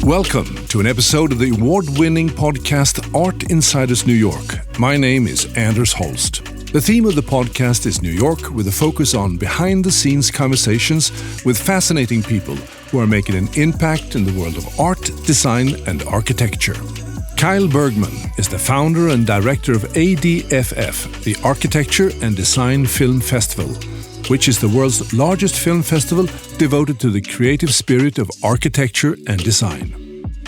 Welcome to an episode of the award-winning podcast Art Insiders New York. My name is Anders Holst. The theme of the podcast is New York, with a focus on behind-the-scenes conversations with fascinating people who are making an impact in the world of art, design and architecture. Kyle Bergman is the founder and director of ADFF, the Architecture and Design Film Festival, which is the world's largest film festival devoted to the creative spirit of architecture and design.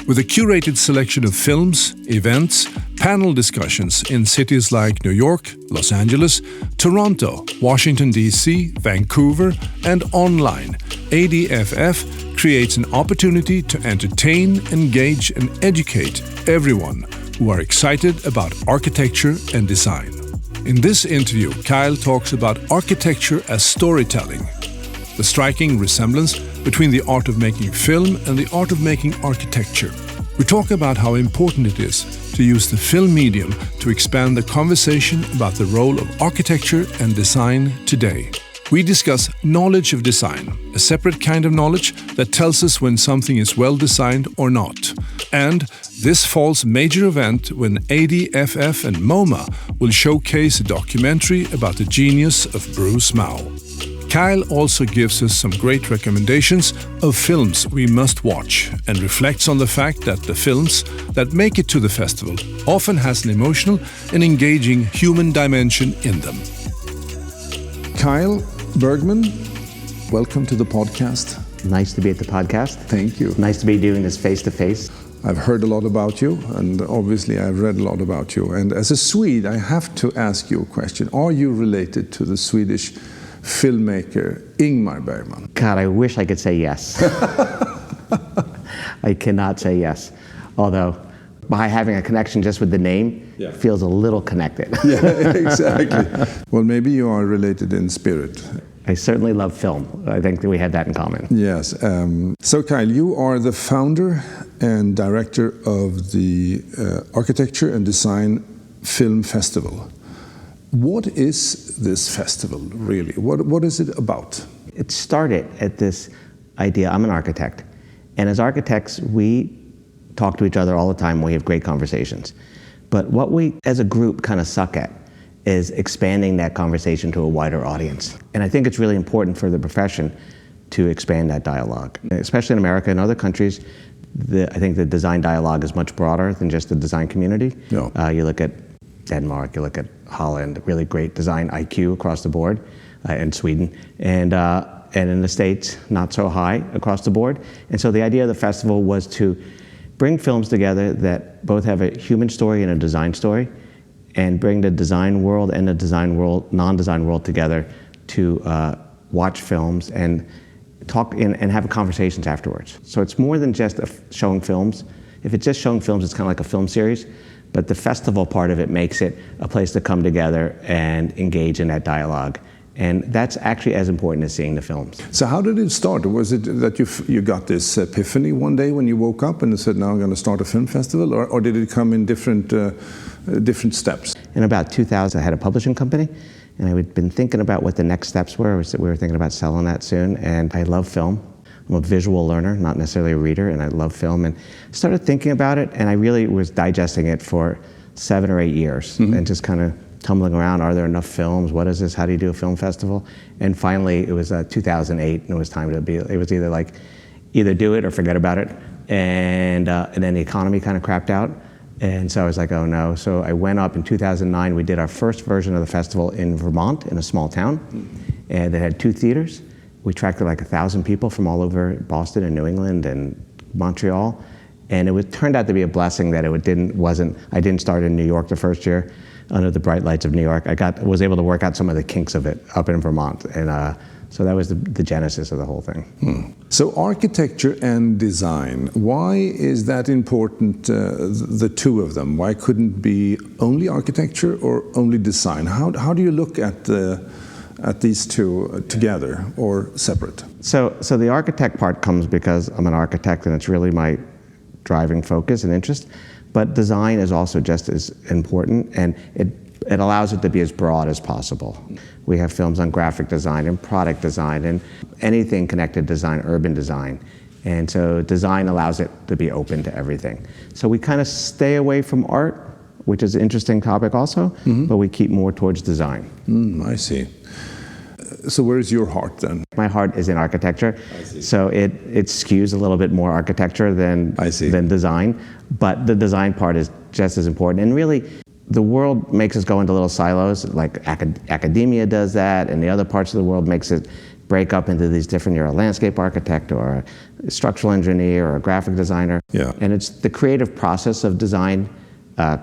With a curated selection of films, events, panel discussions in cities like New York, Los Angeles, Toronto, Washington, D.C., Vancouver, and online, ADFF creates an opportunity to entertain, engage, and educate everyone who are excited about architecture and design. In this interview, Kyle talks about architecture as storytelling, the striking resemblance between the art of making film and the art of making architecture. We talk about how important it is to use the film medium to expand the conversation about the role of architecture and design today. We discuss knowledge of design, a separate kind of knowledge that tells us when something is well designed or not. And this fall's major event, when ADFF and MoMA will showcase a documentary about the genius of Bruce Mau. Kyle also gives us some great recommendations of films we must watch and reflects on the fact that the films that make it to the festival often has an emotional and engaging human dimension in them. Kyle Bergman, welcome to the podcast. Nice to be at the podcast. Thank you. Nice to be doing this face-to-face. I've heard a lot about you, and obviously I've read a lot about you. And as a Swede, I have to ask you a question. Are you related to the Swedish filmmaker Ingmar Bergman? God, I wish I could say yes. I cannot say yes. Although, by having a connection just with the name, feels a little connected. Yeah, exactly. Well, maybe you are related in spirit. I certainly love film. I think that we have that in common. Yes. So, Kyle, you are the founder and director of the Architecture and Design Film Festival. What is this festival, really? What is it about? It started at this idea. I'm an architect. And as architects, we talk to each other all the time. We have great conversations. But what we, as a group, kind of suck at is expanding that conversation to a wider audience. And I think it's really important for the profession to expand that dialogue. Especially in America and other countries, I think the design dialogue is much broader than just the design community. Yeah. You look at Denmark, you look at Holland, really great design IQ across the board, and Sweden. And in the States, not so high across the board. And so the idea of the festival was to bring films together that both have a human story and a design story, and bring the design world and the design world, non-design world together to watch films and talk and have conversations afterwards. So it's more than just showing films. If it's just showing films, it's kind of like a film series, but the festival part of it makes it a place to come together and engage in that dialogue. And that's actually as important as seeing the films. So how did it start? Was it that you got this epiphany one day when you woke up and said, now I'm going to start a film festival? Or did it come in different steps? In about 2000, I had a publishing company, and I had been thinking about what the next steps were. We were thinking about selling that soon, and I love film. I'm a visual learner, not necessarily a reader, and I love film. And I started thinking about it, and I really was digesting it for 7 or 8 years, and just kind of tumbling around. Are there enough films? What is this? How do you do a film festival? And finally, it was 2008, and it was time to be. It was either do it or forget about it. And then the economy kind of crapped out, and so I was like, oh no. So I went up in 2009. We did our first version of the festival in Vermont, in a small town, and it had 2 theaters. We attracted like 1,000 people from all over Boston and New England and Montreal, and it turned out to be a blessing that I didn't start in New York the first year. Under the bright lights of New York, I was able to work out some of the kinks of it up in Vermont, and so that was the genesis of the whole thing. So architecture and design, why is that important, the two of them? Why couldn't it be only architecture or only design? How do you look at these two together or separate? So the architect part comes because I'm an architect, and it's really my driving focus and interest. But design is also just as important, and it allows it to be as broad as possible. We have films on graphic design and product design and anything connected design, urban design. And so design allows it to be open to everything. So we kind of stay away from art, which is an interesting topic also, but we keep more towards design. I see. So where is your heart then? My heart is in architecture, so it skews a little bit more architecture than design, but the design part is just as important. And really, the world makes us go into little silos, like academia does that, and the other parts of the world makes it break up into these different, you're a landscape architect or a structural engineer or a graphic designer. Yeah. And it's the creative process of design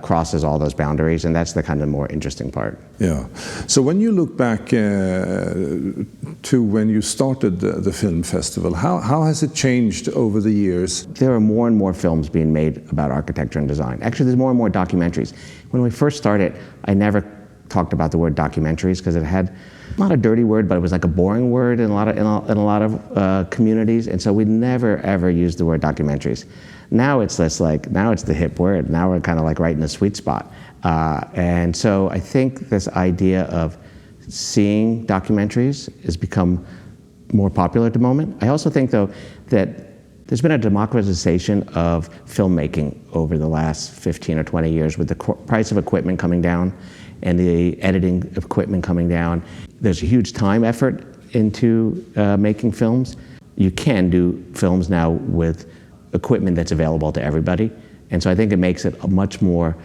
crosses all those boundaries, and that's the kind of more interesting part. Yeah. So when you look back to when you started the film festival, how has it changed over the years? There are more and more films being made about architecture and design. Actually, there's more and more documentaries. When we first started, I never talked about the word documentaries because it had not a dirty word, but it was like a boring word in a lot of communities, and so we never ever used the word documentaries. Now it's less like, now it's the hip word. Now we're kind of like right in the sweet spot. And so I think this idea of seeing documentaries has become more popular at the moment. I also think, though, that there's been a democratization of filmmaking over the last 15 or 20 years with the price of equipment coming down and the editing of equipment coming down. There's a huge time effort into making films. You can do films now with equipment that's available to everybody. And so I think it makes it a much more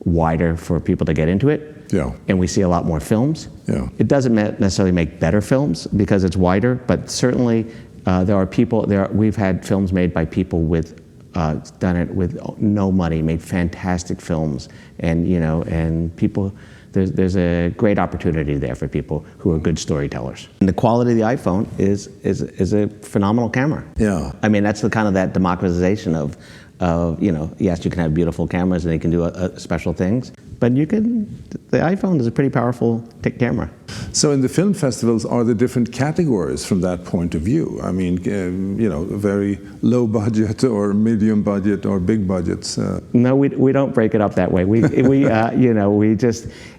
wider for people to get into it. Yeah. And we see a lot more films. Yeah. It doesn't necessarily make better films because it's wider, but certainly we've had films made by people with done it with no money, made fantastic films, and people. There's a great opportunity there for people who are good storytellers. And the quality of the iPhone is a phenomenal camera. Yeah. I mean, that's that democratization of yes, you can have beautiful cameras and they can do special things, but the iPhone is a pretty powerful camera. So in the film festivals, are there different categories from that point of view? I mean, very low budget or medium budget or big budgets? No, we don't break it up that way.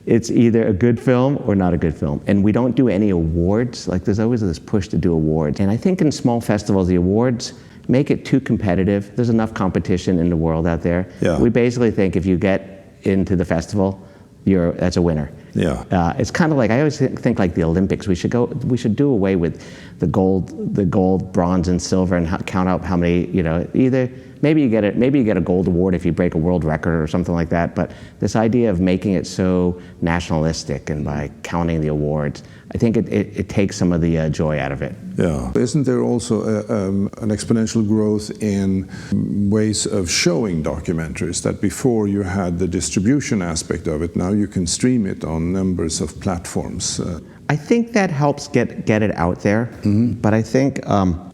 It's either a good film or not a good film. And we don't do any awards. Like, there's always this push to do awards. And I think in small festivals, the awards make it too competitive. There's enough competition in the world out there. Yeah. We basically think if you get into the festival, that's a winner. Yeah. It's kind of like, I always think like the Olympics. We should do away with the gold, bronze, and silver, and count out how many. Maybe you get a gold award if you break a world record or something like that. But this idea of making it so nationalistic and by counting the awards, I think it takes some of the joy out of it. Yeah. Isn't there also an exponential growth in ways of showing documentaries, that before you had the distribution aspect of it, now you can stream it on numbers of platforms? I think that helps get it out there, but I think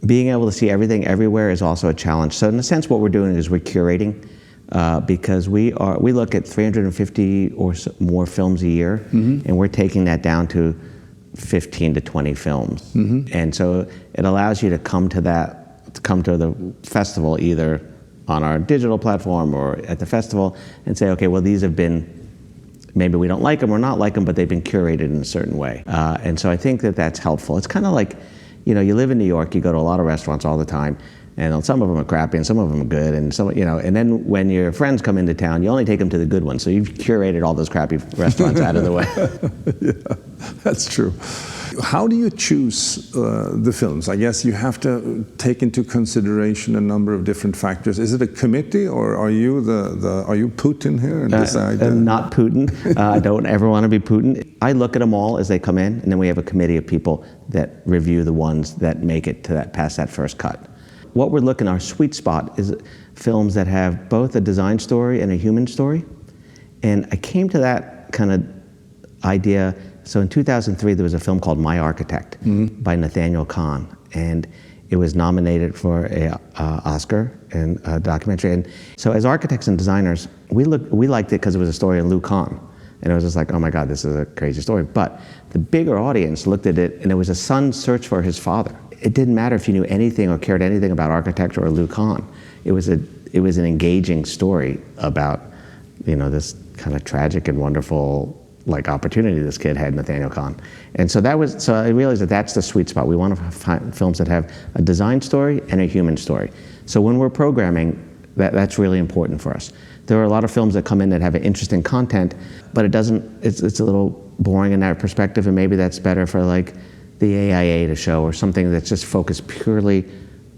being able to see everything everywhere is also a challenge. So in a sense, what we're doing is we're curating, because we look at 350 or more films a year, and we're taking that down to 15 to 20 films. And so it allows you to come to the festival either on our digital platform or at the festival and say, okay, well, these have been, maybe we don't like them or not like them, but they've been curated in a certain way. And so I think that's helpful. It's kind of like, you live in New York, you go to a lot of restaurants all the time, and some of them are crappy and some of them are good, and and then when your friends come into town, you only take them to the good ones. So you've curated all those crappy restaurants out of the way. Yeah, that's true. How do you choose the films? I guess you have to take into consideration a number of different factors. Is it a committee, or are you are you Putin here and decide? I'm not Putin. I don't ever want to be Putin. I look at them all as they come in, and then we have a committee of people that review the ones that make it to past that first cut. What we're looking, our sweet spot is films that have both a design story and a human story. And I came to that kind of idea. So in 2003, there was a film called My Architect by Nathaniel Kahn, and it was nominated for an Oscar and a documentary. And so as architects and designers, we liked it because it was a story of Lou Kahn. And it was just like, oh my God, this is a crazy story. But the bigger audience looked at it, and it was a son's search for his father. It didn't matter if you knew anything or cared anything about architecture or Lou Kahn. It was an engaging story about, this kind of tragic and wonderful like opportunity this kid had, Nathaniel Kahn. And so I realized that that's the sweet spot. We want to find films that have a design story and a human story. So when we're programming, that's really important for us. There are a lot of films that come in that have an interesting content, but it's a little boring in that perspective, and maybe that's better for like the AIA to show, or something that's just focused purely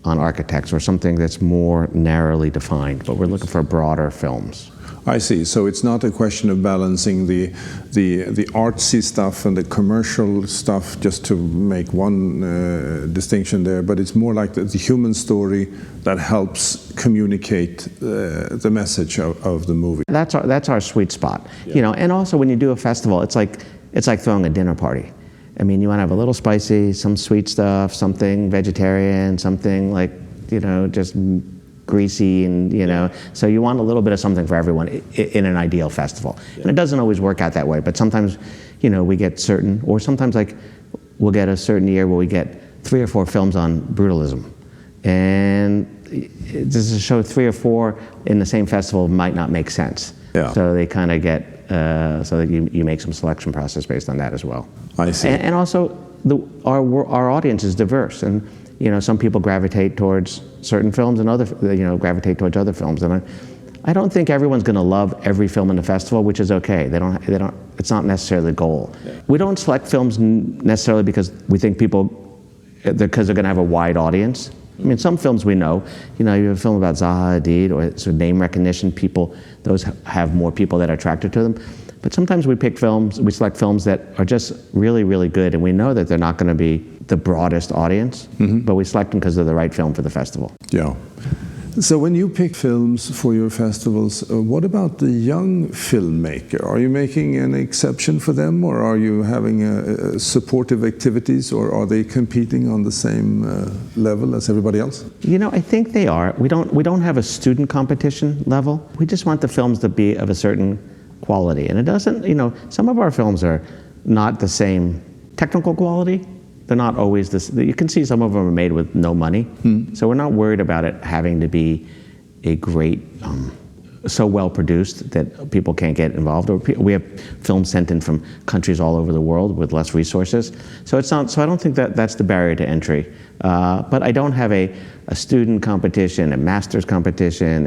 on architects, or something that's more narrowly defined, but we're looking for broader films. I see. So it's not a question of balancing the artsy stuff and the commercial stuff, just to make one distinction there, but it's more like the human story that helps communicate the message of the movie. That's our sweet spot. Yeah. And also when you do a festival, it's like throwing a dinner party. I mean, you want to have a little spicy, some sweet stuff, something vegetarian, something like, just greasy, and so you want a little bit of something for everyone in an ideal festival. Yeah. And it doesn't always work out that way, but sometimes, we get certain, or sometimes like we'll get a certain year where we get 3 or 4 films on brutalism. And just to show 3 or 4 in the same festival might not make sense. Yeah. So they kind of get, so that you make some selection process based on that as well. I see. And also, our audience is diverse, and some people gravitate towards certain films, and other gravitate towards other films. And I don't think everyone's going to love every film in the festival, which is okay. They don't. It's not necessarily the goal. Yeah. We don't select films necessarily because we think because they're going to have a wide audience. I mean, some films we know. You have a film about Zaha Hadid, or it's a name recognition. Those have more people that are attracted to them. But sometimes we select films that are just really, really good, and we know that they're not going to be the broadest audience, but we select them because they're the right film for the festival. Yeah. So when you pick films for your festivals, what about the young filmmaker? Are you making an exception for them, or are you having supportive activities, or are they competing on the same level as everybody else? I think they are. We don't have a student competition level. We just want the films to be of a certain quality, and it doesn't. Some of our films are not the same technical quality. They're not always this. You can see some of them are made with no money, so we're not worried about it having to be a great, so well produced that people can't get involved. Or we have films sent in from countries all over the world with less resources, so it's not. So I don't think that's the barrier to entry. But I don't have a student competition, a master's competition.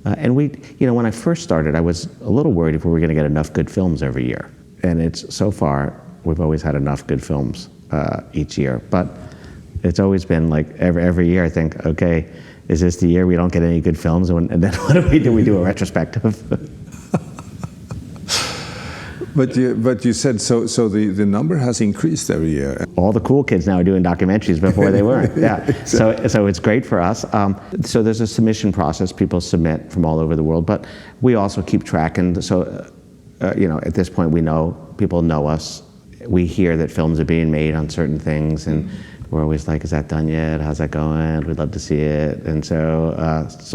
And when I first started, I was a little worried if we were going to get enough good films every year. And so far, we've always had enough good films each year. But it's always been like every year I think, okay, is this the year we don't get any good films? And then what do? We do a retrospective. But you said so the number has increased every year. All the cool kids now are doing documentaries before they weren't. Yeah. Exactly. So it's great for us. So there's a submission process. People submit from all over the world, but we also keep track. And so at this point people know us. We hear that films are being made on certain things, and we're always like, is that done yet? How's that going? We'd love to see it. And so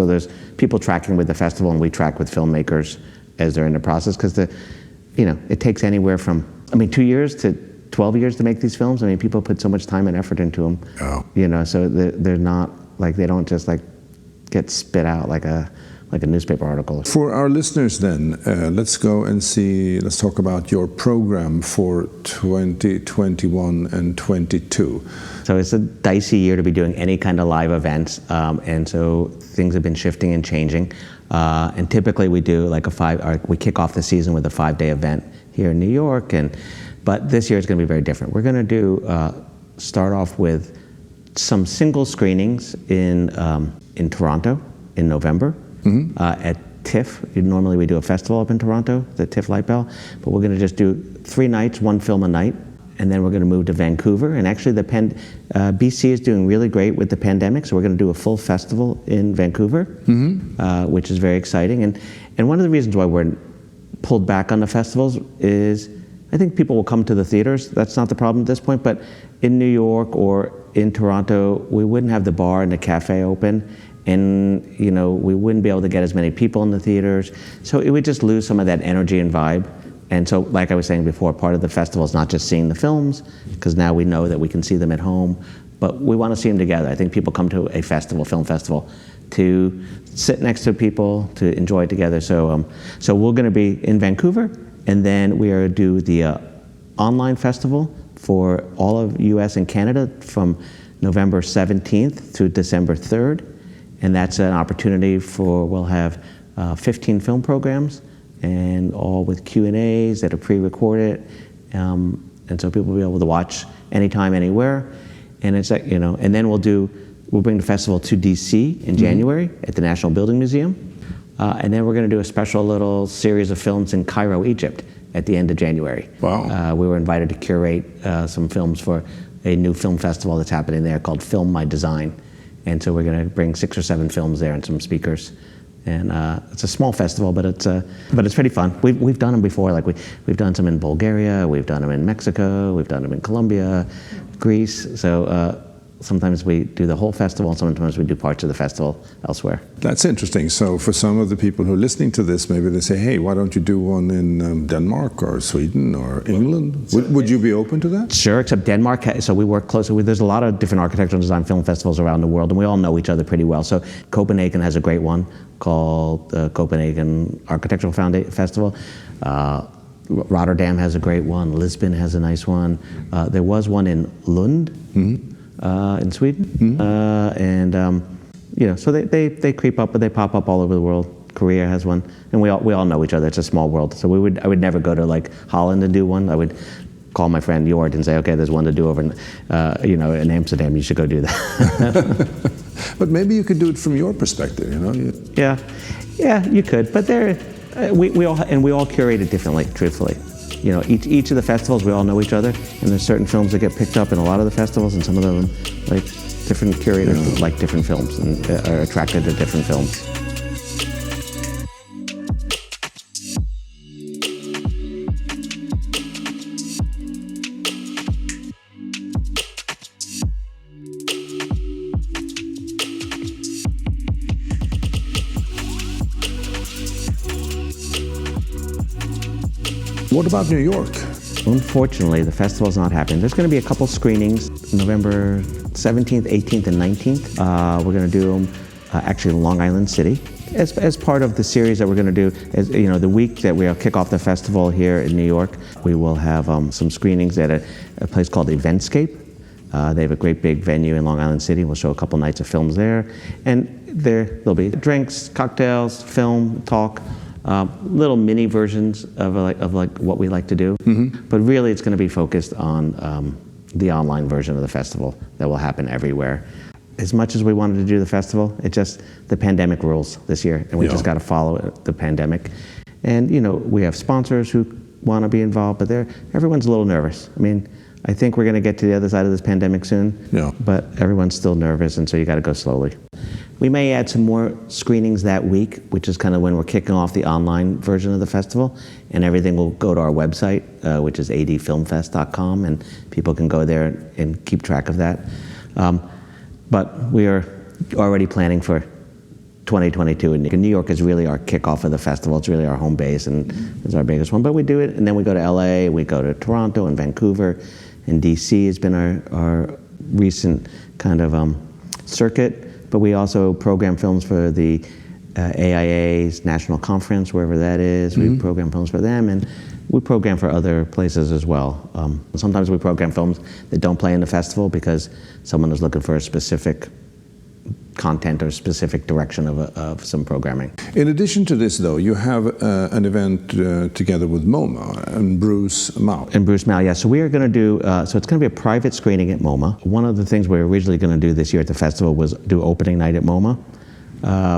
there's people tracking with the festival, and we track with filmmakers as they're in the process, because it takes anywhere from 2 years to 12 years to make these films. I mean, people put so much time and effort into them. Oh. So they're not like, they don't just like get spit out like a newspaper article. For our listeners then, let's talk about your program for 2021 and 22. So it's a dicey year to be doing any kind of live events, and so things have been shifting and changing. And typically we do like we kick off the season with a 5-day event here in New York, but this year it's going to be very different. We're going to start off with some single screenings in Toronto in November. At TIFF. Normally we do a festival up in Toronto, the TIFF Light Bell, but we're going to just do 3 nights, 1 film a night, and then we're going to move to Vancouver. And actually BC is doing really great with the pandemic, so we're going to do a full festival in Vancouver, which is very exciting. And one of the reasons why we're pulled back on the festivals is I think people will come to the theaters. That's not the problem at this point, but in New York or in Toronto, we wouldn't have the bar and the cafe open. And we wouldn't be able to get as many people in the theaters, so it would just lose some of that energy and vibe. And so, like I was saying before, part of the festival is not just seeing the films, because now we know that we can see them at home, but we want to see them together. I think people come to a festival, film festival, to sit next to people, to enjoy it together. So we're going to be in Vancouver, and then we are do the online festival for all of US and Canada from November 17th through December 3rd. And that's an opportunity we'll have 15 film programs, and all with Q&As that are pre-recorded. And so people will be able to watch anytime, anywhere. And it's like, and then we'll bring the festival to DC in January at the National Building Museum. And then we're going to do a special little series of films in Cairo, Egypt at the end of January. Wow. We were invited to curate some films for a new film festival that's happening there called Film My Design. And so we're going to bring 6 or 7 films there and some speakers. And it's a small festival, but it's pretty fun. We've done them before. Like we've done some in Bulgaria, we've done them in Mexico, we've done them in Colombia, Greece. So sometimes we do the whole festival, and sometimes we do parts of the festival elsewhere. That's interesting. So for some of the people who are listening to this, maybe they say, hey, why don't you do one in Denmark or Sweden or England? Would you be open to that? Sure, except Denmark, so we work closely with, there's a lot of different architectural design film festivals around the world, and we all know each other pretty well. So Copenhagen has a great one called Copenhagen Architectural Festival. Rotterdam has a great one. Lisbon has a nice one. There was one in Lund. In Sweden, so they creep up, but they pop up all over the world. Korea has one, and we all know each other. It's a small world, so I would never go to like Holland to do one. I would call my friend Jord and say, okay, there's one to do over in Amsterdam. You should go do that. But maybe you could do it from your perspective, Yeah, you could, but we all curate it differently, truthfully. Each of the festivals, we all know each other, and there's certain films that get picked up in a lot of the festivals, and some of them, like different curators like different films and are attracted to different films. What about New York? Unfortunately, the festival's not happening. There's going to be a couple screenings, November 17th, 18th, and 19th. We're going to do them actually in Long Island City. As part of the series that we're going to do, the week that we'll kick off the festival here in New York, we will have some screenings at a place called Eventscape. They have a great big venue in Long Island City. We'll show a couple nights of films there. And there'll be drinks, cocktails, film, talk. Little mini versions of what we like to do, but really it's going to be focused on the online version of the festival that will happen everywhere. As much as we wanted to do the festival, it's just the pandemic rules this year, and we just got to follow the pandemic. And we have sponsors who want to be involved, but everyone's a little nervous. I mean, I think we're going to get to the other side of this pandemic soon, but everyone's still nervous, and so you got to go slowly. We may add some more screenings that week, which is kind of when we're kicking off the online version of the festival, and everything will go to our website, which is adfilmfest.com, and people can go there and keep track of that. But we are already planning for 2022, and New York is really our kickoff of the festival. It's really our home base, and it's our biggest one. But we do it, and then we go to LA, we go to Toronto and Vancouver, and DC has been our recent kind of circuit. But we also program films for the AIA's National Conference, wherever that is. We program films for them, and we program for other places as well. Sometimes we program films that don't play in the festival because someone is looking for a specific content or specific direction of some programming. In addition to this, though, you have an event together with MoMA and Bruce Mau. And Bruce Mau, yeah. So we are going to do, so it's going to be a private screening at MoMA. One of the things we were originally going to do this year at the festival was do opening night at MoMA,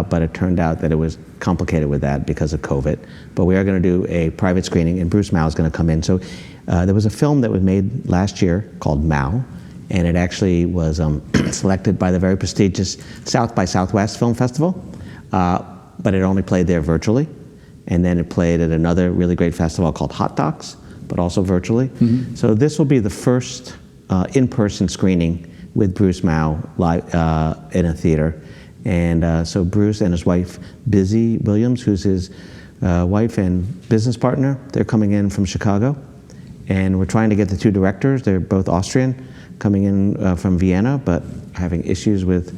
but it turned out that it was complicated with that because of COVID. But we are going to do a private screening, and Bruce Mau is going to come in. So there was a film that was made last year called Mau, and it actually was selected by the very prestigious South by Southwest Film Festival, but it only played there virtually. And then it played at another really great festival called Hot Docs, but also virtually. So this will be the first in-person screening with Bruce Mau live in a theater. And so Bruce and his wife, Busy Williams, who's his wife and business partner, they're coming in from Chicago. And we're trying to get the two directors, they're both Austrian, coming in from Vienna, but having issues with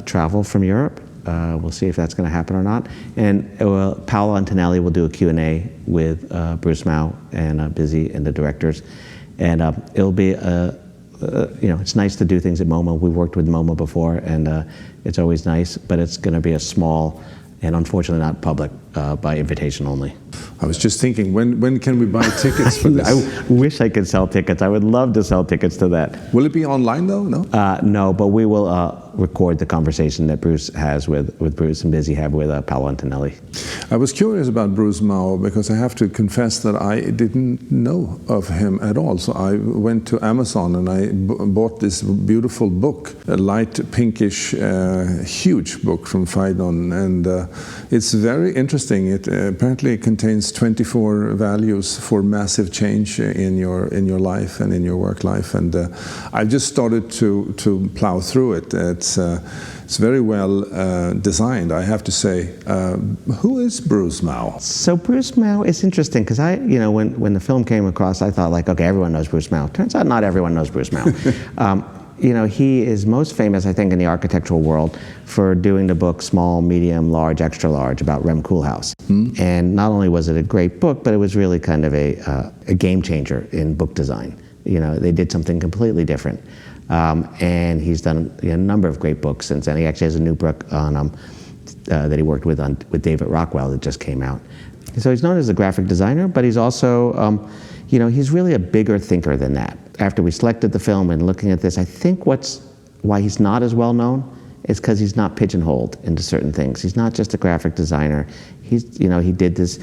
travel from Europe. We'll see if that's going to happen or not. And Paolo Antonelli will do a Q&A with Bruce Mau and Busy and the directors. And it'll be, it's nice to do things at MoMA. We've worked with MoMA before, and it's always nice, but it's going to be a small and unfortunately not public, by invitation only. I was just thinking, when can we buy tickets for this? I wish I could sell tickets. I would love to sell tickets to that. Will it be online though? No? No, but we will record the conversation that Bruce has with Bruce and Busy have with Paolo Antonelli. I was curious about Bruce Mau because I have to confess that I didn't know of him at all. So I went to Amazon and I bought this beautiful book, a light pinkish, huge book from Phaidon, and it's very interesting. It apparently contains 24 values for massive change in your life and in your work life, and I've just started to plow through it. It's very well designed, I have to say. Who is Bruce Mau? So Bruce Mau is interesting because when the film came across, I thought like, okay, everyone knows Bruce Mau. Turns out not everyone knows Bruce Mau. He is most famous, I think, in the architectural world for doing the book Small, Medium, Large, Extra Large about Rem Koolhaas. And not only was it a great book, but it was really kind of a game changer in book design. They did something completely different. And he's done a number of great books since then. He actually has a new book on that he worked with David Rockwell that just came out. So he's known as a graphic designer, but he's also, he's really a bigger thinker than that. After we selected the film and looking at this, I think why he's not as well known is because he's not pigeonholed into certain things. He's not just a graphic designer. He did this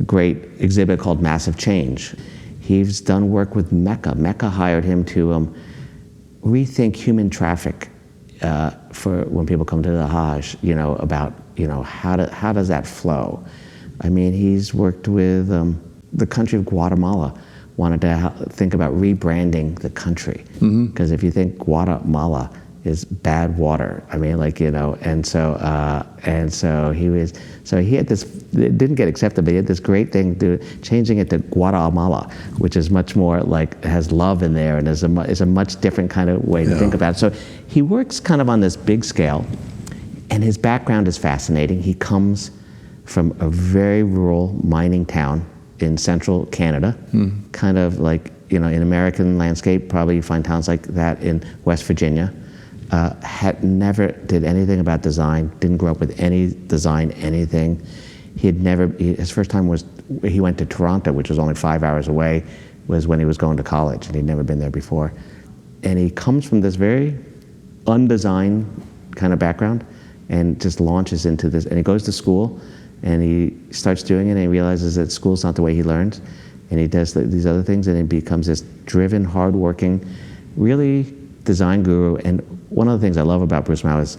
great exhibit called Massive Change. He's done work with Mecca. Mecca hired him to rethink human traffic for when people come to the Hajj, about, how does that flow? I mean, he's worked with the country of Guatemala, wanted to think about rebranding the country. Because if you think Guatemala is bad water, I mean, and so he had this, it didn't get accepted, but he had this great thing changing it to Guatemala, which is much more has love in there and is a much different kind of way to think about it. So he works kind of on this big scale, and his background is fascinating. He comes from a very rural mining town in central Canada, kind of in American landscape, probably you find towns like that in West Virginia. Had never did anything about design, didn't grow up with any design, anything. His first time was, he went to Toronto, which was only 5 hours away, was when he was going to college, and he'd never been there before. And he comes from this very undesigned kind of background and just launches into this, and he goes to school, and he starts doing it, and he realizes that school's not the way he learns, and he does these other things, and he becomes this driven, hardworking, really design guru. And one of the things I love about Bruce Mau is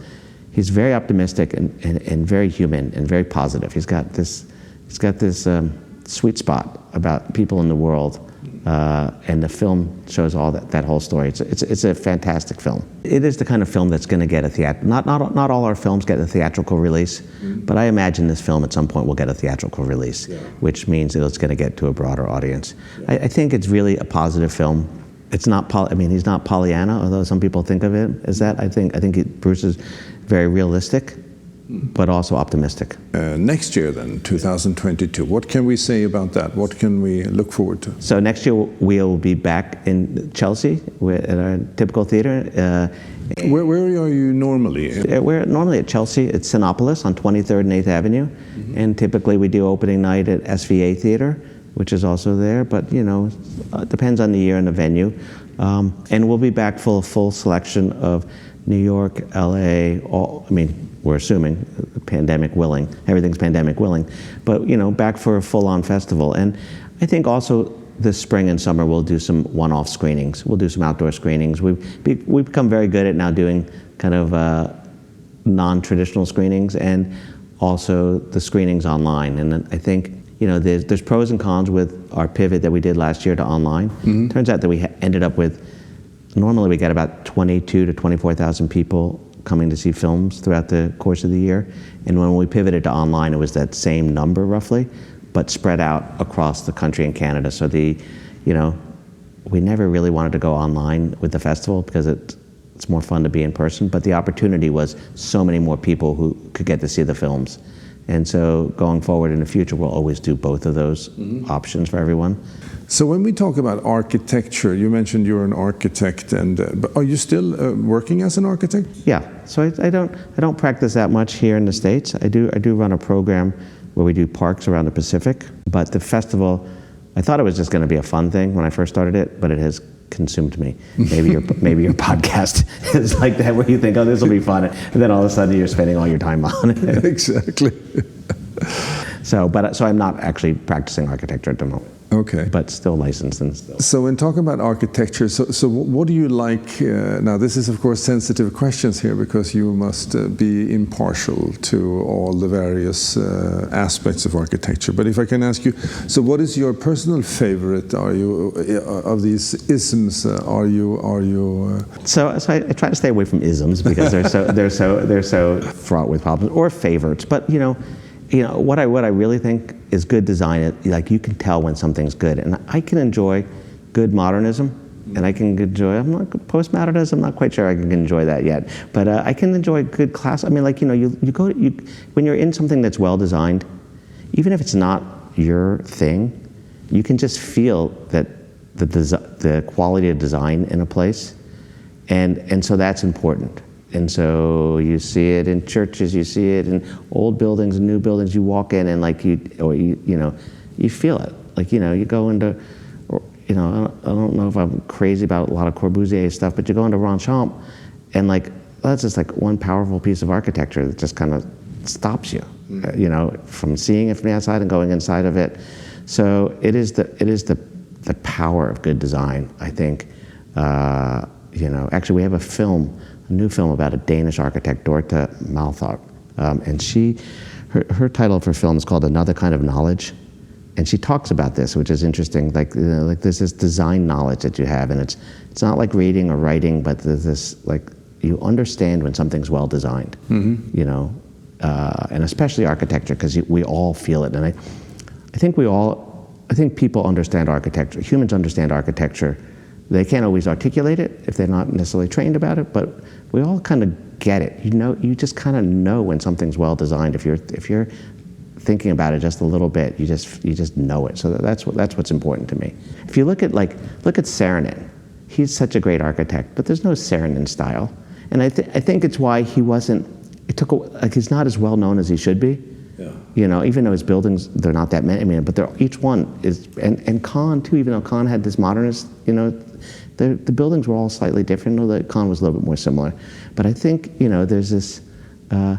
he's very optimistic and very human and very positive. He's got this sweet spot about people in the world, and the film shows all that whole story. It's a fantastic film. It is the kind of film that's going to get a theatrical. Not all our films get a theatrical release, but I imagine this film at some point will get a theatrical release, which means that it's going to get to a broader audience. I think it's really a positive film. It's not. He's not Pollyanna, although some people think of it as that. I think Bruce is very realistic, but also optimistic. Next year then, 2022, what can we say about that? What can we look forward to? So next year we'll be back in Chelsea at our typical theater. Where are you normally? We're normally at Chelsea at Sinopolis on 23rd and 8th Avenue, and typically we do opening night at SVA Theater, which is also there, but it depends on the year and the venue. And we'll be back for a full selection of New York, LA, we're assuming pandemic willing, everything's pandemic willing, but back for a full-on festival. And I think also this spring and summer we'll do some one-off screenings. We'll do some outdoor screenings. We've become very good at now doing kind of non-traditional screenings and also the screenings online. And I think there's pros and cons with our pivot that we did last year to online. Turns out that we ended up with, normally we get about 22 to 24,000 people coming to see films throughout the course of the year. And when we pivoted to online, it was that same number roughly, but spread out across the country and Canada. So we never really wanted to go online with the festival because it's more fun to be in person, but the opportunity was so many more people who could get to see the films. And so going forward in the future, we'll always do both of those options for everyone. So when we talk about architecture, you mentioned you're an architect, and but are you still working as an architect? Yeah, so I don't practice that much here in the States. I do run a program where we do parks around the Pacific, but the festival, I thought it was just going to be a fun thing when I first started it, but it has consumed me. Maybe your podcast is like that, where you think, oh, this will be fun, and then all of a sudden you're spending all your time on it. Exactly. So I'm not actually practicing architecture at the moment. Okay. But still licensed and still. So when talking about architecture, so what do you like? Now this is of course sensitive questions here because you must be impartial to all the various aspects of architecture. But if I can ask you, so what is your personal favorite? Are you of these isms? Are you? So I try to stay away from isms because they're so fraught with problems, or favorites. But you know what I really think is good design. Like you can tell when something's good, and I can enjoy good modernism, and I can enjoy. I'm not postmodernism. I'm not quite sure I can enjoy that yet, but I can enjoy good class. I mean, like when you're in something that's well designed, even if it's not your thing, you can just feel that the quality of design in a place, and so that's important. And so you see it in churches, you see it in old buildings and new buildings. You walk in and you feel it. Like, you go into, I don't know if I'm crazy about a lot of Corbusier stuff, but you go into Ronchamp and that's just like one powerful piece of architecture that just kind of stops you, from seeing it from the outside and going inside of it. So it is the power of good design, I think. Actually we have a new film about a Danish architect, Dorte Maltharp, and her title of her film is called Another Kind of Knowledge, and she talks about this, which is interesting. Like there's this design knowledge that you have, and it's not like reading or writing, but there's this you understand when something's well designed, and especially architecture, because we all feel it, and I think people understand architecture. Humans understand architecture. They can't always articulate it if they're not necessarily trained about it, but we all kind of get it. You just kind of know when something's well designed. If you're thinking about it just a little bit, you just know it. So that's what's important to me. If you look at Saarinen, he's such a great architect, but there's no Saarinen style, and I think it's why he wasn't. He's not as well known as he should be. Yeah. Even though his buildings, they're not that many. I mean, but each one is, and Kahn too. Even though Kahn had this modernist, the buildings were all slightly different. Although Kahn was a little bit more similar, but I think there's this, and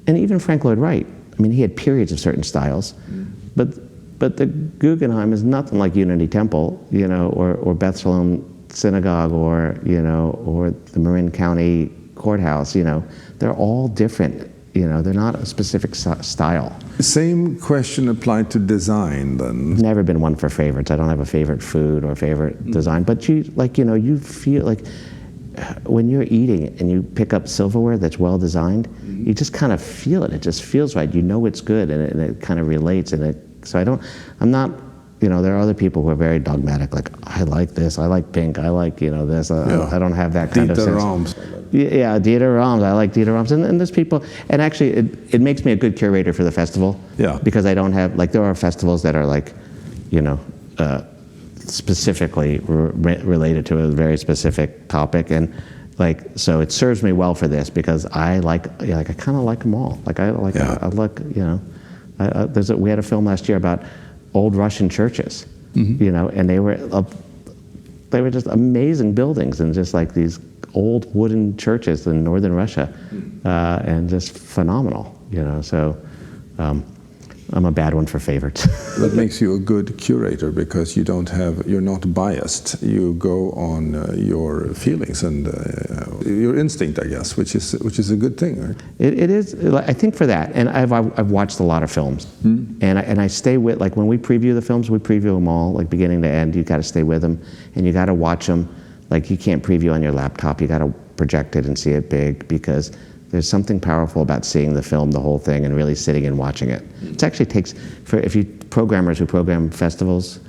even Frank Lloyd Wright. I mean, he had periods of certain styles, but the Guggenheim is nothing like Unity Temple, or Beth Shalom Synagogue, or the Marin County Courthouse. They're all different. They're not a specific style. Same question applied to design then? Never been one for favorites. I don't have a favorite food or favorite design, but you feel like when you're eating and you pick up silverware that's well designed, you just kind of feel it. It just feels right. It's good, and it kind of relates. I'm not, there are other people who are very dogmatic, like, I like this, I like pink, I like, this. I don't have that kind of sense. Rams. Yeah, Dieter Rams. I like Dieter Rams, and there's people, and actually, it makes me a good curator for the festival. Yeah. Because I don't have there are festivals that are specifically related to a very specific topic, and so it serves me well for this because I kind of like them all. We had a film last year about old Russian churches, and they were just amazing buildings and just like these old wooden churches in northern Russia, and just phenomenal, so I'm a bad one for favorites. That makes you a good curator because you're not biased. You go on your feelings and your instinct, I guess, which is a good thing, right? It is. I think for that, and I've watched a lot of films, and I stay with, when we preview the films, we preview them all, beginning to end. You got to stay with them, and you got to watch them. You can't preview on your laptop. You got to project it and see it big because there's something powerful about seeing the film, the whole thing, and really sitting and watching it. It actually takes, if you programmers who program festivals,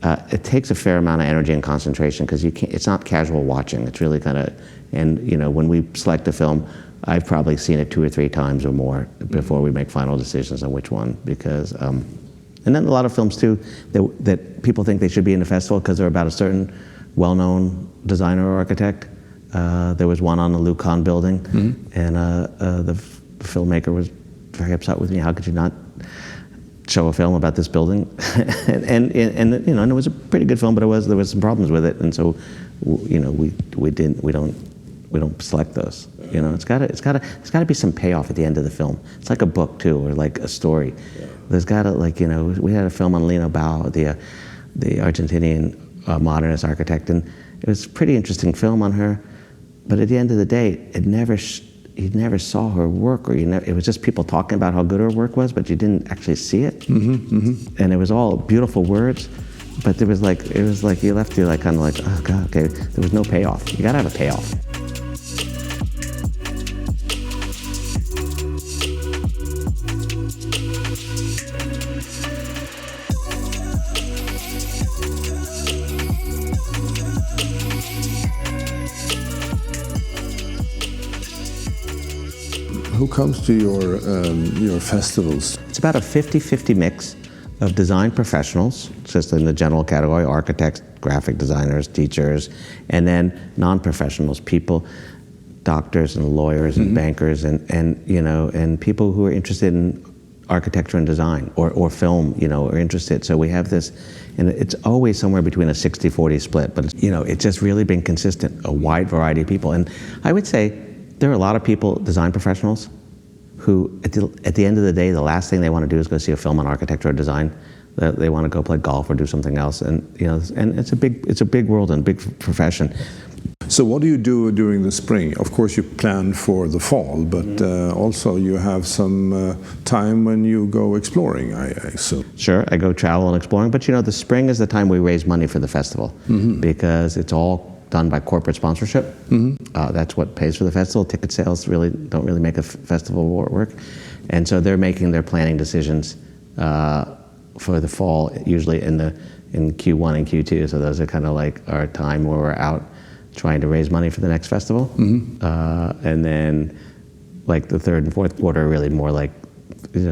it takes a fair amount of energy and concentration because it's not casual watching. It's really kind of, and when we select a film, I've probably seen it 2 or 3 times or more before we make final decisions on which one. Because, and then a lot of films too that people think they should be in the festival because they're about a certain well-known designer or architect. There was one on the Lucan building, and the filmmaker was very upset with me. How could you not show a film about this building? and it was a pretty good film, but there was some problems with it, and so we don't select those. It's got to be some payoff at the end of the film. It's like a book too, or like a story. Yeah. There's got to we had a film on Lina Bao, the Argentinian modernist architect, and it was a pretty interesting film on her. But at the end of the day, you never saw her work, it was just people talking about how good her work was, but you didn't actually see it. And it was all beautiful words, but it was like you left you kind of like, oh God, okay, there was no payoff. You gotta have a payoff. Who comes to your festivals? It's about a 50-50 mix of design professionals, just in the general category, architects, graphic designers, teachers, and then non-professionals, people, doctors and lawyers and bankers and people who are interested in architecture and design or film, are interested. So we have this, and it's always somewhere between a 60-40 split, but it's just really been consistent, a wide variety of people. And I would say there are a lot of people, design professionals, who at the end of the day, the last thing they want to do is go see a film on architecture or design. They want to go play golf or do something else, and and it's a big world and a big profession. So what do you do during the spring? Of course, you plan for the fall, but also you have some time when you go exploring, I assume. Sure, I go travel and exploring, but the spring is the time we raise money for the festival because it's all done by corporate sponsorship. That's what pays for the festival. Ticket sales don't really make a festival work, and so they're making their planning decisions for the fall, usually in Q1 and Q2. So those are kind of like our time where we're out trying to raise money for the next festival, and then like the third and fourth quarter are really more like.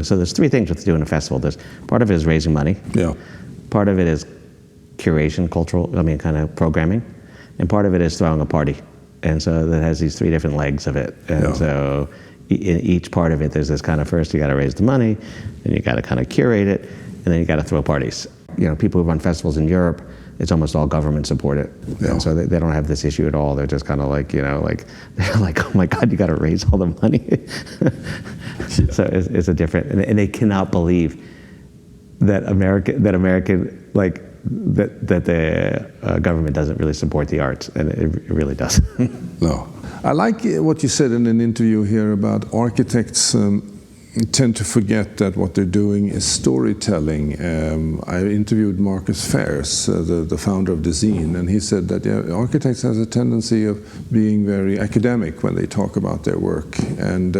So there's 3 things with doing a festival. There's part of it is raising money. Yeah. Part of it is curation, kind of programming. And part of it is throwing a party. And so that has these 3 different legs of it. And so in each part of it, there's this kind of, first you got to raise the money, then you got to kind of curate it, and then you got to throw parties. People who run festivals in Europe, it's almost all government supported. Yeah. And so they don't have this issue at all. They're just kind of like, they're like, oh my God, you got to raise all the money. So it's a different, and they cannot believe that American, like, that the government doesn't really support the arts, and it really doesn't. No. I like what you said in an interview here about architects tend to forget that what they're doing is storytelling. I interviewed Marcus Fairs, the founder of Design, and he said that architects has a tendency of being very academic when they talk about their work. And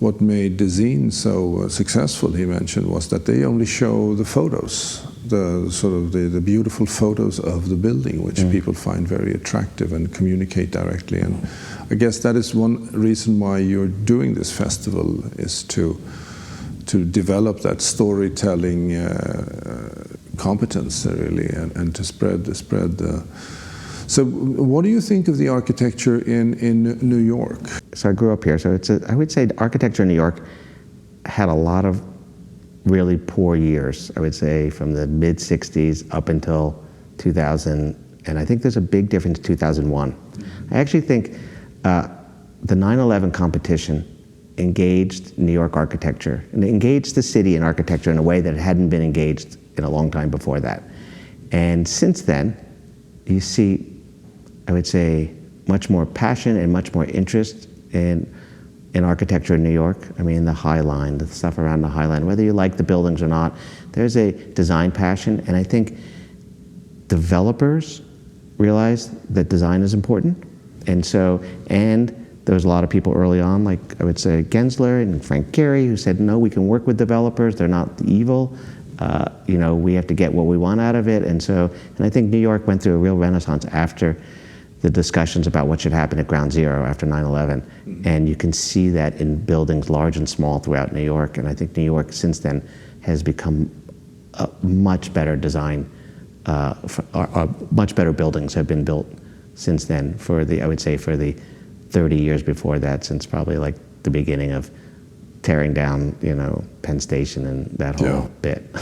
what made Design so successful, he mentioned, was that they only show the photos, the beautiful photos of the building, which people find very attractive and communicate directly. And I guess that is one reason why you're doing this festival, is to develop that storytelling competence, really, and to spread the. So what do you think of the architecture in New York? So I grew up here, so I would say architecture in New York had a lot of really poor years, I would say, from the mid-'60s up until 2000, and I think there's a big difference in 2001. I actually think the 9/11 competition engaged New York architecture, and engaged the city in architecture in a way that it hadn't been engaged in a long time before that. And since then, you see, I would say, much more passion and much more interest in architecture in New York. I mean, the High Line, the stuff around the High Line, whether you like the buildings or not, there's a design passion, and I think developers realize that design is important. And there was a lot of people early on, like I would say Gensler and Frank Gehry, who said, no, we can work with developers, they're not evil. we have to get what we want out of it. And I think New York went through a real renaissance after the discussions about what should happen at Ground Zero after 9/11. And you can see that in buildings large and small throughout New York. And I think New York since then has become a much better design, much better buildings have been built since then I would say for the 30 years before that, since probably like the beginning of tearing down, Penn Station and that whole bit.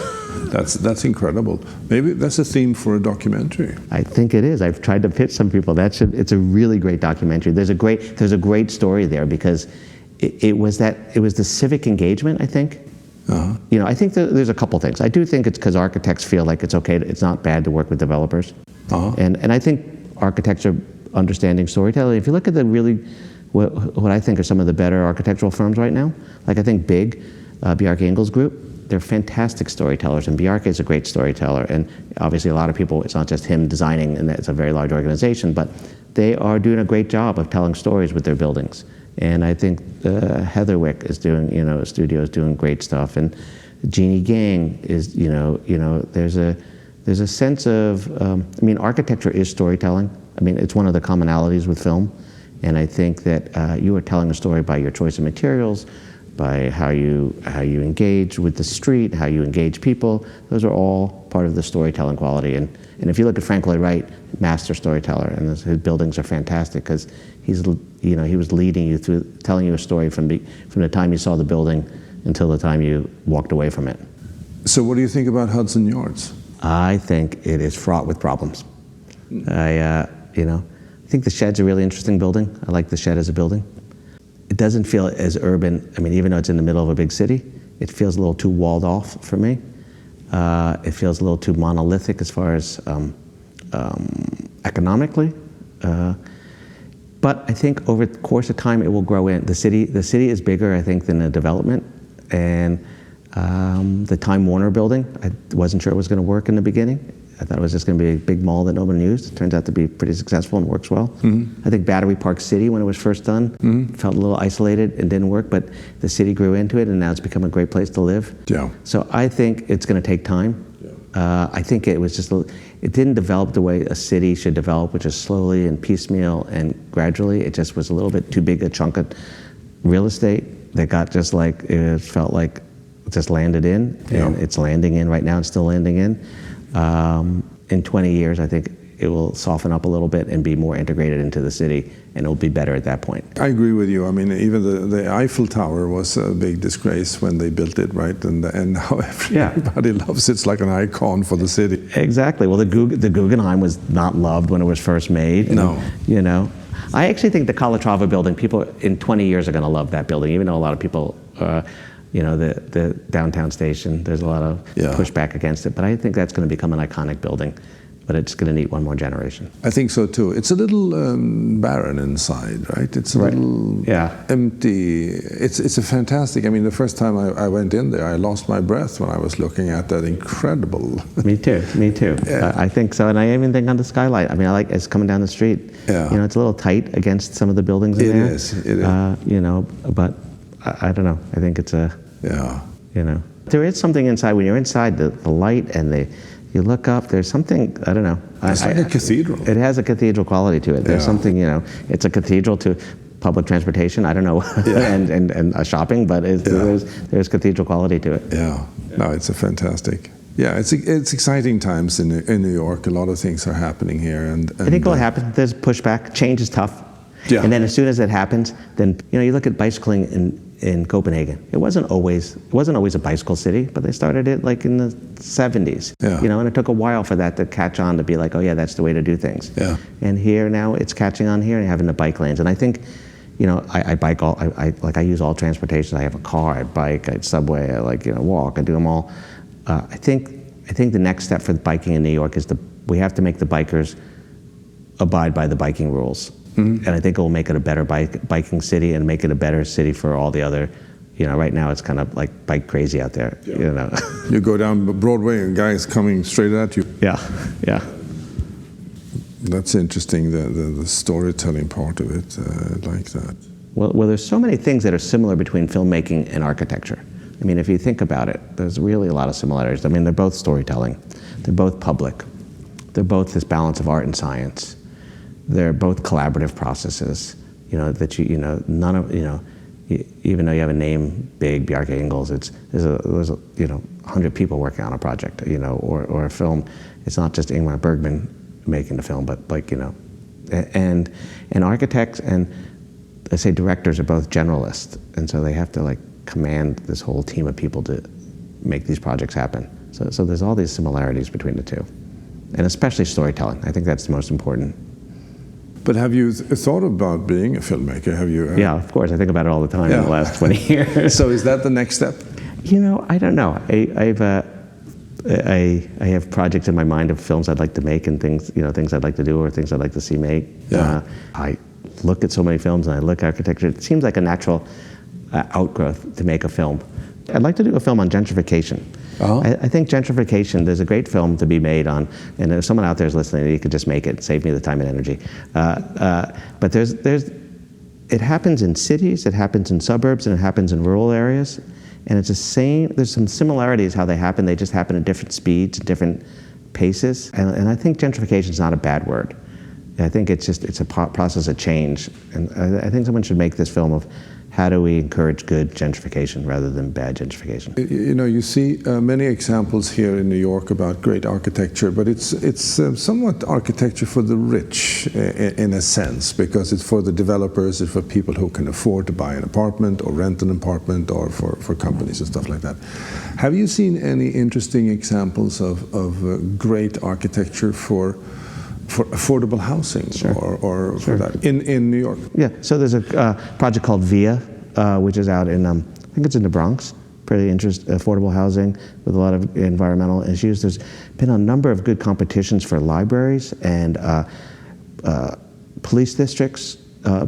That's incredible. Maybe that's a theme for a documentary. I think it is. I've tried to pitch some people. It's a really great documentary. There's a great story there because it was the civic engagement, I think. Uh-huh. I think there's a couple things. I do think it's because architects feel like it's not bad to work with developers. Uh-huh. And I think architects are understanding storytelling. If you look at what I think are some of the better architectural firms right now, like I think Bjarke Ingels Group, they're fantastic storytellers, and Bjarke is a great storyteller. And obviously a lot of people, it's not just him designing, and it's a very large organization, but they are doing a great job of telling stories with their buildings. And I think Heatherwick is doing, a studio is doing great stuff. And Jeannie Gang is, there's a sense of, architecture is storytelling. It's one of the commonalities with film. And I think that you are telling a story by your choice of materials, by how you engage with the street, how you engage people. Those are all part of the storytelling quality. And if you look at Frank Lloyd Wright, master storyteller, and his buildings are fantastic because he was leading you through, telling you a story from the time you saw the building until the time you walked away from it. So what do you think about Hudson Yards? I think it is fraught with problems. I think the Shed's a really interesting building. I like the Shed as a building. It doesn't feel as urban. Even though it's in the middle of a big city, it feels a little too walled off for me. It feels a little too monolithic as far as economically. But I think over the course of time, it will grow in. The city is bigger, I think, than the development. And the Time Warner building, I wasn't sure it was going to work in the beginning. I thought it was just going to be a big mall that nobody used. It turns out to be pretty successful and works well. Mm-hmm. I think Battery Park City, when it was first done, felt a little isolated and didn't work, but the city grew into it, and now it's become a great place to live. Yeah. So I think it's going to take time. Yeah. I think it didn't develop the way a city should develop, which is slowly and piecemeal and gradually. It just was a little bit too big a chunk of real estate that got it felt like it just landed in, and it's landing in right now and still landing in. In 20 years, I think it will soften up a little bit and be more integrated into the city, and it'll be better at that point. I agree with you. Even the Eiffel Tower was a big disgrace when they built it, right? And now everybody loves it. It's like an icon for the city. Exactly. Well, the Guggenheim was not loved when it was first made. No. I actually think the Calatrava building, people in 20 years are going to love that building, even though a lot of people... the downtown station, there's a lot of pushback against it, but I think that's going to become an iconic building, but it's going to need one more generation. I think so too. It's a little barren inside, right? It's a little empty. It's a fantastic, the first time I went in there, I lost my breath when I was looking at that incredible. Me too. Yeah. I think so, and I even think on the skylight. I like it's coming down the street. Yeah. It's a little tight against some of the buildings in there. It is. But I don't know. I think it's there is something inside. When you're inside, the light and you look up, there's something, I don't know. It's like a cathedral. It has a cathedral quality to it. There's something, it's a cathedral to public transportation, I don't know, and shopping, but there's cathedral quality to it. Yeah. No, it's a fantastic. Yeah, it's exciting times in New York. A lot of things are happening here. And I think what happens, there's pushback. Change is tough. Yeah. And then as soon as it happens, then you look at bicycling in Copenhagen. It wasn't always a bicycle city, but they started it in the 70s. Yeah. And it took a while for that to catch on, to be like, oh yeah, that's the way to do things. Yeah. And here now it's catching on here and having the bike lanes. And I think, I bike I use all transportation. I have a car, I bike, I subway, I walk, I do them all. I think the next step for biking in New York is we have to make the bikers abide by the biking rules. Mm-hmm. And I think it will make it a better biking city and make it a better city for all the other, right now it's kind of like bike crazy out there, You go down Broadway and guys coming straight at you. Yeah. That's interesting, the storytelling part of it, like that. Well, there's so many things that are similar between filmmaking and architecture. I mean, if you think about it, there's really a lot of similarities. I mean, they're both storytelling. They're both public. They're both this balance of art and science. They're both collaborative processes, none of, even though you have a name, big, Bjarke Ingels, there's 100 people working on a project, or a film. It's not just Ingmar Bergman making the film, but and architects and, let's say, directors are both generalists, and so they have to command this whole team of people to make these projects happen. So there's all these similarities between the two, and especially storytelling. I think that's the most important. But have you thought about being a filmmaker? Have you? Yeah, of course. I think about it all the time in the last 20 years. So is that the next step? I don't know. I have projects in my mind of films I'd like to make and things I'd like to do or things I'd like to see made. Yeah. I look at so many films and I look at architecture. It seems like a natural outgrowth to make a film. I'd like to do a film on gentrification. Uh-huh. I think gentrification, there's a great film to be made on, and if someone out there is listening, you could just make it, save me the time and energy. But it happens in cities, it happens in suburbs, and it happens in rural areas. And it's the same, there's some similarities how they happen, they just happen at different speeds, different paces. And I think gentrification is not a bad word. I think it's a process of change. And I think someone should make this film of how do we encourage good gentrification rather than bad gentrification. You see many examples here in New York about great architecture, but it's somewhat architecture for the rich in a sense, because it's for the developers, it's for people who can afford to buy an apartment or rent an apartment, or for companies and stuff like that. Have you seen any interesting examples of great architecture for affordable housing? Sure. or Sure. for that in New York? Yeah, so there's a project called VIA, which is out in, I think it's in the Bronx, pretty affordable housing with a lot of environmental issues. There's been a number of good competitions for libraries and police districts,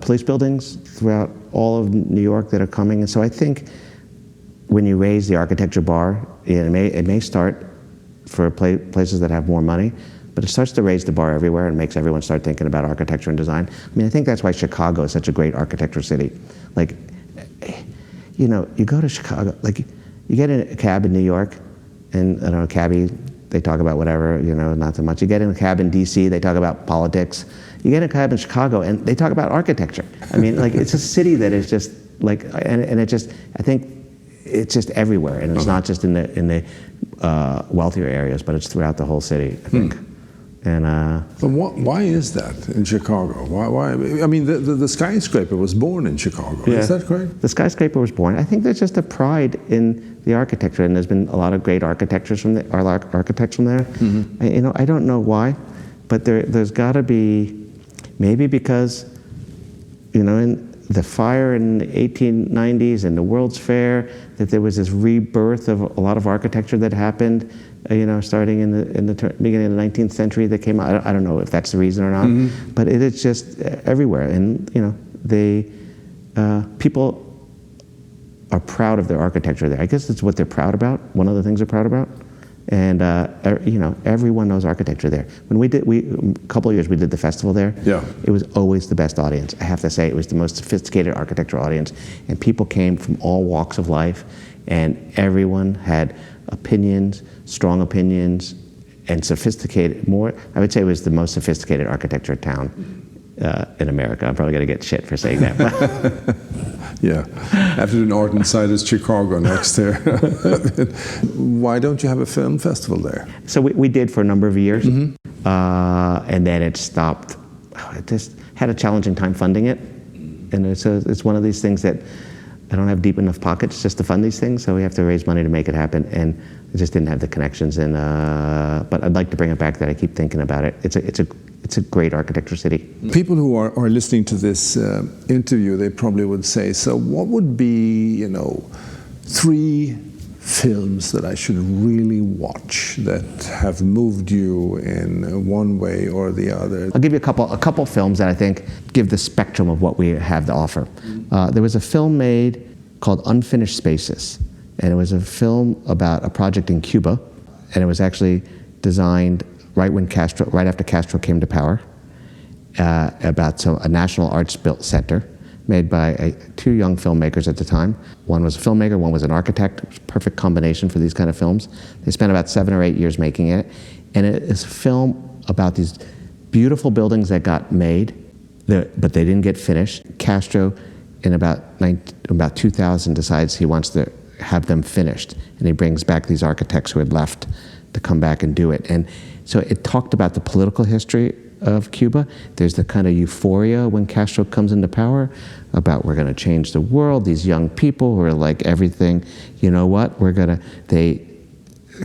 police buildings throughout all of New York that are coming. And so I think when you raise the architecture bar, it may start for places that have more money, but it starts to raise the bar everywhere and makes everyone start thinking about architecture and design. I mean, I think that's why Chicago is such a great architecture city. You go to Chicago, you get in a cab in New York, and I don't know, cabbie, they talk about whatever, not so much. You get in a cab in DC, they talk about politics. You get in a cab in Chicago, and they talk about architecture. I mean, it's a city that is just and it just, I think it's just everywhere, and it's not just in the wealthier areas, but it's throughout the whole city, I think. And but why is that in Chicago? Why? I mean, the skyscraper was born in Chicago. Yeah. Is that correct? The skyscraper was born. I think there's just a pride in the architecture, and there's been a lot of great architects from there. Mm-hmm. I don't know why, but there's got to be, maybe because, in the fire in the 1890s and the World's Fair, that there was this rebirth of a lot of architecture that happened. Starting in the beginning of the 19th century, that came out. I don't know if that's the reason or not, but it is just everywhere. And people are proud of their architecture there. I guess that's what they're proud about. One of the things they're proud about, and everyone knows architecture there. When a couple of years we did the festival there. Yeah. It was always the best audience. I have to say, it was the most sophisticated architectural audience, and people came from all walks of life, and everyone had opinions, strong opinions, and sophisticated, I would say it was the most sophisticated architecture town in America. I'm probably going to get shit for saying that. Yeah, after the northern side is Chicago next there. Why don't you have a film festival there? So we did for a number of years, and then it stopped. It just had a challenging time funding it, and it's one of these things that I don't have deep enough pockets just to fund these things, so we have to raise money to make it happen, and I just didn't have the connections. And but I'd like to bring it back. That I keep thinking about it. It's a great architecture city. People who are listening to this interview, they probably would say, so what would be 3 films that I should really watch that have moved you in one way or the other? I'll give you a couple films that I think give the spectrum of what we have to offer. There was a film made called Unfinished Spaces, and it was a film about a project in Cuba, and it was actually designed right after Castro came to power, about a national arts built center made by two young filmmakers at the time. One was a filmmaker, one was an architect. Perfect combination for these kind of films. They spent about 7 or 8 years making it. And it is a film about these beautiful buildings that got made, but they didn't get finished. Castro, in about 2000, decides he wants to have them finished. And he brings back these architects who had left to come back and do it. And so it talked about the political history of Cuba. There's the kind of euphoria when Castro comes into power about we're going to change the world. These young people who are like everything, you know what,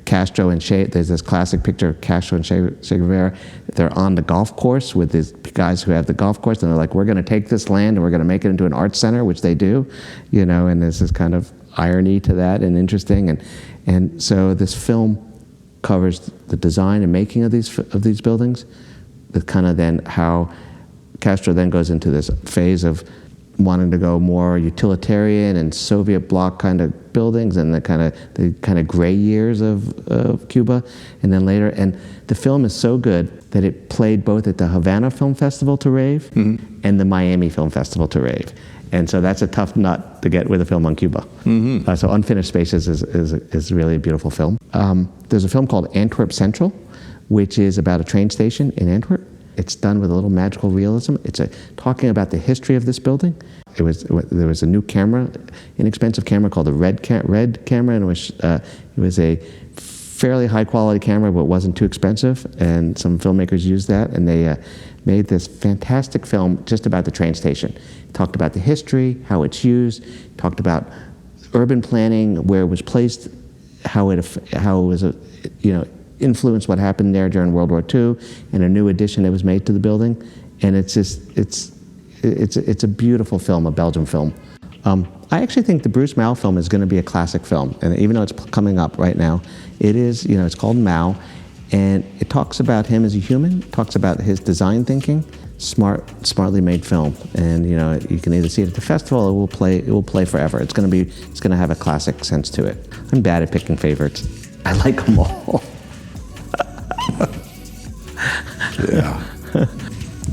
Castro and Che, there's this classic picture of Castro and Che Guevara. They're on the golf course with these guys who have the golf course, and they're like, we're going to take this land and we're going to make it into an art center, which they do, you know, and there's this kind of irony to that and interesting. And so this film covers the design and making of these buildings, the kind of then how Castro then goes into this phase of wanting to go more utilitarian and Soviet bloc kind of buildings, and the kind of gray years of Cuba, and then later. And the film is so good that it played both at the Havana Film Festival to rave and the Miami Film Festival to rave. And so that's a tough nut to get with a film on Cuba. So Unfinished Spaces is really a beautiful film. There's a film called Antwerp Central, which is about a train station in Antwerp. It's done with a little magical realism. It's talking about the history of this building. There was a new camera, inexpensive camera called the Red camera, and it was a fairly high quality camera, but wasn't too expensive. And some filmmakers used that, and they made this fantastic film just about the train station. Talked about the history, how it's used. Talked about urban planning, where it was placed, how it was influenced what happened there during World War II, and a new addition that was made to the building. And it's a beautiful film, a Belgian film. I actually think the Bruce Mao film is going to be a classic film, and even though it's coming up right now, it is, it's called Mao, and it talks about him as a human, talks about his design thinking, smartly made film, and you can either see it at the festival or it will play forever. It's going to have a classic sense to it. I'm bad at picking favorites. I like them all. Yeah.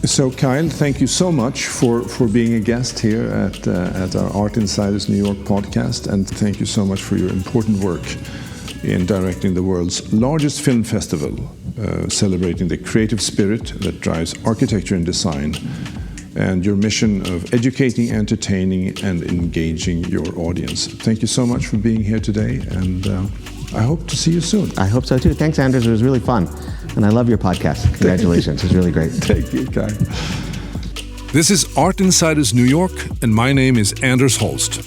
So Kyle, thank you so much for being a guest here at our Art Insiders New York podcast, and thank you so much for your important work in directing the world's largest film festival, celebrating the creative spirit that drives architecture and design, and your mission of educating, entertaining, and engaging your audience. Thank you so much for being here today, and I hope to see you soon. I hope so too. Thanks, Anders. It was really fun. And I love your podcast. Congratulations. It's really great. Thank you, Kai. This is Art Insiders New York, and my name is Anders Holst.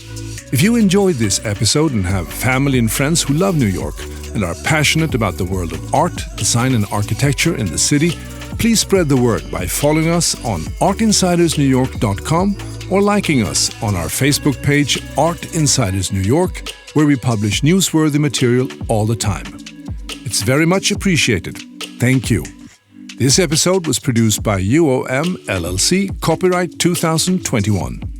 If you enjoyed this episode and have family and friends who love New York and are passionate about the world of art, design, and architecture in the city, please spread the word by following us on artinsidersnewyork.com or liking us on our Facebook page, Art Insiders New York, where we publish newsworthy material all the time. It's very much appreciated. Thank you. This episode was produced by UOM LLC, copyright 2021.